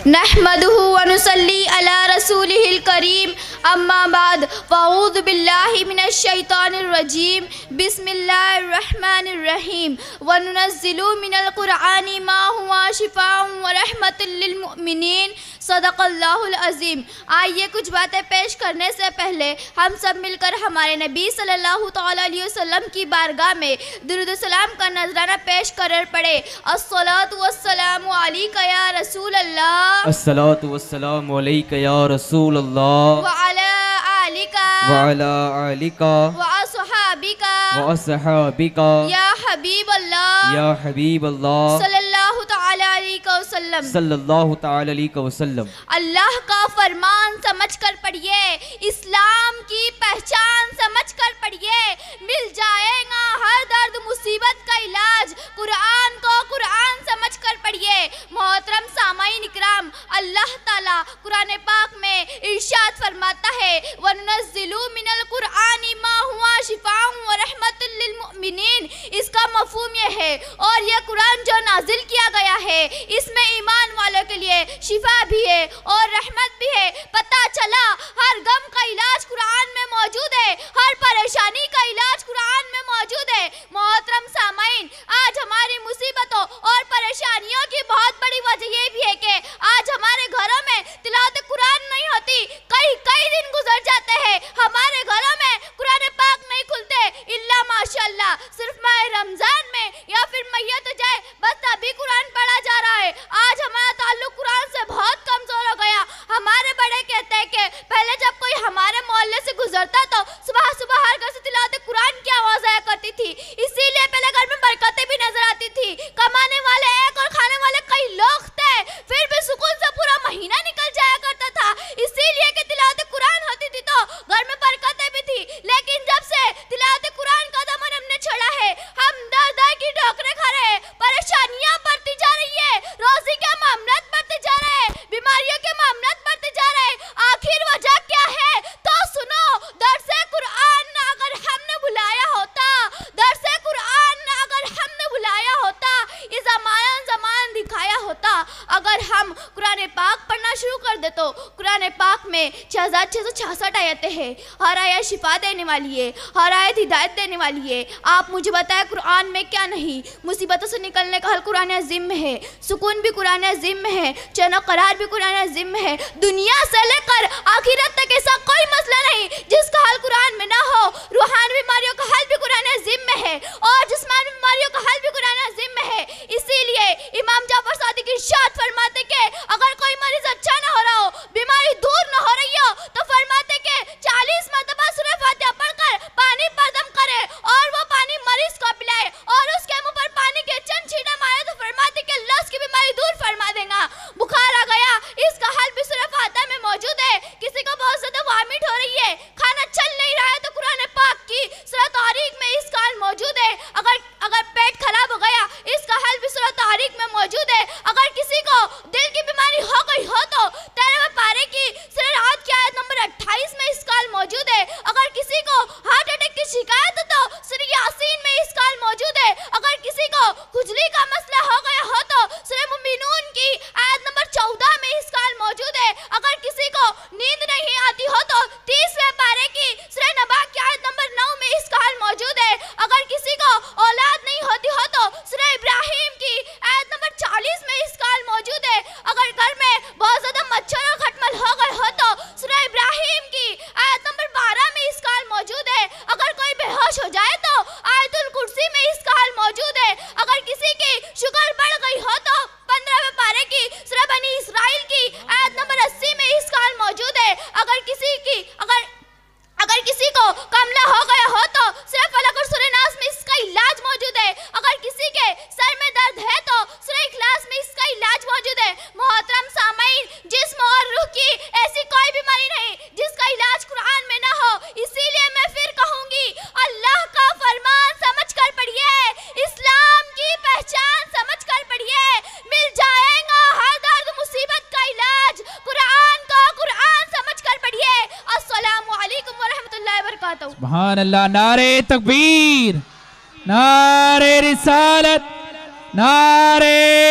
नहमदुहु व नुसल्ली अला रसूलिहिल करीम अम्मा बाद फ़अऊज़ु बिल्लाहि मिनश शैतानिर रजीम बिस्मिल्लाहिर रहमानिर रहीम व नुनज़्ज़िलु मिनल कुरआनी मा हुवा शिफ़ाउन व रहमतुल लिल मुमिनीन सदक़ल्लाहुल अज़ीम। आइए कुछ बातें पेश करने से पहले हम सब मिलकर हमारे नबी सल्लल्लाहु तआला अलैहि वसल्लम की बारगाह में दुरूद सलाम का नजराना पेश कर पढ़े। अस्सलातु वस्सलामु अलैका या रसूल अल्लाह, अस्सलातु वस्सलामु अलैका या रसूल अल्लाह, व अला आलिका व अला आलिका व अस्हाबिका व अस्हाबिका या हबीब अल्लाह, या हबीब अल्लाह सल्लल्लाहु तआला अलैहि वसल्लम, सल्लल्लाहु तआला अलैहि वसल्लम। अल्लाह का फरमान समझ कर पढ़िए, इस्लाम की पहचान समझ कर पढ़िए, मिल जाएगा हर दर्द मुसीबत का इलाज। कुरान को कुरान समझ कर पढ़िए। मोहतरम सामाईन इकराम, अल्लाह ताला कुरान पाक में इरशाद फरमाता है वनुनज़्ज़िलु मिनल कुरआनी मा हुवा शिफ़ाउन व रहमतुल लिल मुमिनीन। इसका मफ़हूम यह है, और यह कुरान जो नाजिल किया गया है इसमें ईमान वालों के लिए शिफा भी है और रहमत भी है। पता चला हर गम का इलाज कुरान में मौजूद है, हर परेशानी का इलाज कुरान में मौजूद है। मोहतरम सामाईन, आज हमारी मुसीबतों और परेशानियों की बहुत बड़ी वजह ये भी है कि आज हमारे घरों में तिलावत कुरान नहीं होती। कई दिन गुजर जाते हैं, हमारे घरों में कुरान पाक नहीं खुलते इल्ला माशाअल्लाह सिर्फ माह रमजान में या फिर मैयत जाए बस तभी कुरान पढ़ा जा रहा है। आज हमारा ताल्लुक कुरान से बहुत कमजोर हो गया। हमारे बड़े कहते हैं कि पहले जब कोई हमारे मोहल्ले से गुजरता तो सुबह सुबह हर घर से तिलावत कुरान की आवाज आया करती थी, इसीलिए पहले घर में बरकतें भी नजर आती थी। कमाने वाले एक और खाने वाले कई लोग थे, फिर भी सुकून से पूरा महीना निकल जाया करता था, इसीलिए कि तिलावत कुरान होती थी तो घर में बरकतें भी थी। लेकिन जब से तिलावत कुरान का दमन हमने छोड़ा है, हम दर दर की ठोकरें खा रहे हैं, परेशानियां बढ़ती जा रही है, रोजी के मामलात बढ़ते जा रहे हैं, बीमारियों के मामलात बढ़ते जा रहे हैं। आखिर वजह क्या है? तो सुनो, दरसे कुरान अगर हमने बुलाया होता, दरसे कुरान अगर हमने बुलाया होता, ये ज़मान दिखाया होता। अगर हम कुरान पाक पढ़ना शुरू कर दे तो कुरान पाक में 6666 आयतें हैं। हर आयत शिफा देने वाली है, हर आयत हिदायत देने वाली है। आप मुझे बताएं कुरान में क्या नहीं? मुसीबतों से निकलने का हल कुरान अज़ीम में है, सुकून भी कुरान अज़ीम में है, चैन और करार भी कुरान अज़ीम में है। दुनिया से लेकर आखिरत तक ऐसा कोई मसला नहीं जिसका हल कुरान में ना हो। रूहानी बीमारियों का हल भी कुरान अज़ीम में है और जिस्मानी बीमारियों का हल भी कुरान अज़ीम में है। इसीलिए इमाम जाफर सादिक इरशाद फरमाते कि अगर कोई मरीज अच्छा ना हो रहा हो, बीमारी दूर ना हो रही हो, तो फरमाते कि 40 मरतबा सूरह फातिहा पढ़कर पानी पर दम करे और वो पानी मरीज को पिलाए और उसके मुंह पर पानी के चंद छींटे मारे तो फरमाते कि अल्लाह उसकी बीमारी दूर फरमा देगा। बुखार आ गया, इसका हल भी सूरह फातिहा में मौजूद है। किसी को बहुत ज्यादा वॉमिट हो रही है, खाना चल नहीं रहा है, तो कुरान पाक की सूरह तारीक में इसका हल मौजूद है। अगर पेट खराब हो गया, इसका हल भी सूरह तारीक में मौजूद है। अगर किसी को दिल की बीमारी हो गई हो तो 13वें पारे की सूरह राहत की आयत नंबर 28 में इसका हल मौजूद है। अगर किसी को हार्ट अटैक की शिकायत हो तो सूरह यासीन में इसका हल मौजूद है। अगर किसी को खुजली का मसला हो गया हो तो सूरह मुमिनून की आयत नंबर 14 में इसका हल मौजूद है। अगर किसी को नींद नहीं आती हो तो 30वें पारे की सूरह नबा की आयत नंबर 9 में इसका हल मौजूद है। अगर किसी को औलाद नहीं होती हो तो सूरह इब्राहिम की आयत नंबर 40 में इसका हल मौजूद है। अगर घर में बहुत ज्यादा मच्छर और खटमल हो गए हो तो सूरह इब्राहिम की आयत नंबर 12 में इसका हल मौजूद है। अगर कोई बेहोश हो जाए तो आयतुल कुर्सी में इसका हल मौजूद है। अगर किसी की शुगर बढ़ गई हो तो 15वें पारे की सूरह बनी इसराइल की आयत नंबर 80 में इसका हल मौजूद है। अगर किसी को कमला हो गया हो तो सूरह फलक और सूरह नास में इसका इलाज मौजूद है। अगर किसी के सर में दर्द है तो सूरह इखलास में इसका इलाज मौजूद है। मोहतरम सामाईन, जिस्म और रूह की ऐसी कोई बीमारी नहीं जिसका इलाज कुरान में ना हो। इसीलिए मैं फिर कहूंगी, अल्लाह का फरमान समझ कर पढ़िए, इस्लाम की पहचान समझ कर पढ़िए, मिल जाएगा हर दर्द मुसीबत का इलाज। कुरान को कुरान समझ कर पढ़िए। अस्सलामु अलैकुम व रहमतुल्लाहि व बरकातहू। सुभान अल्लाह। नारे तकबीर, नारे रिसालत, नारे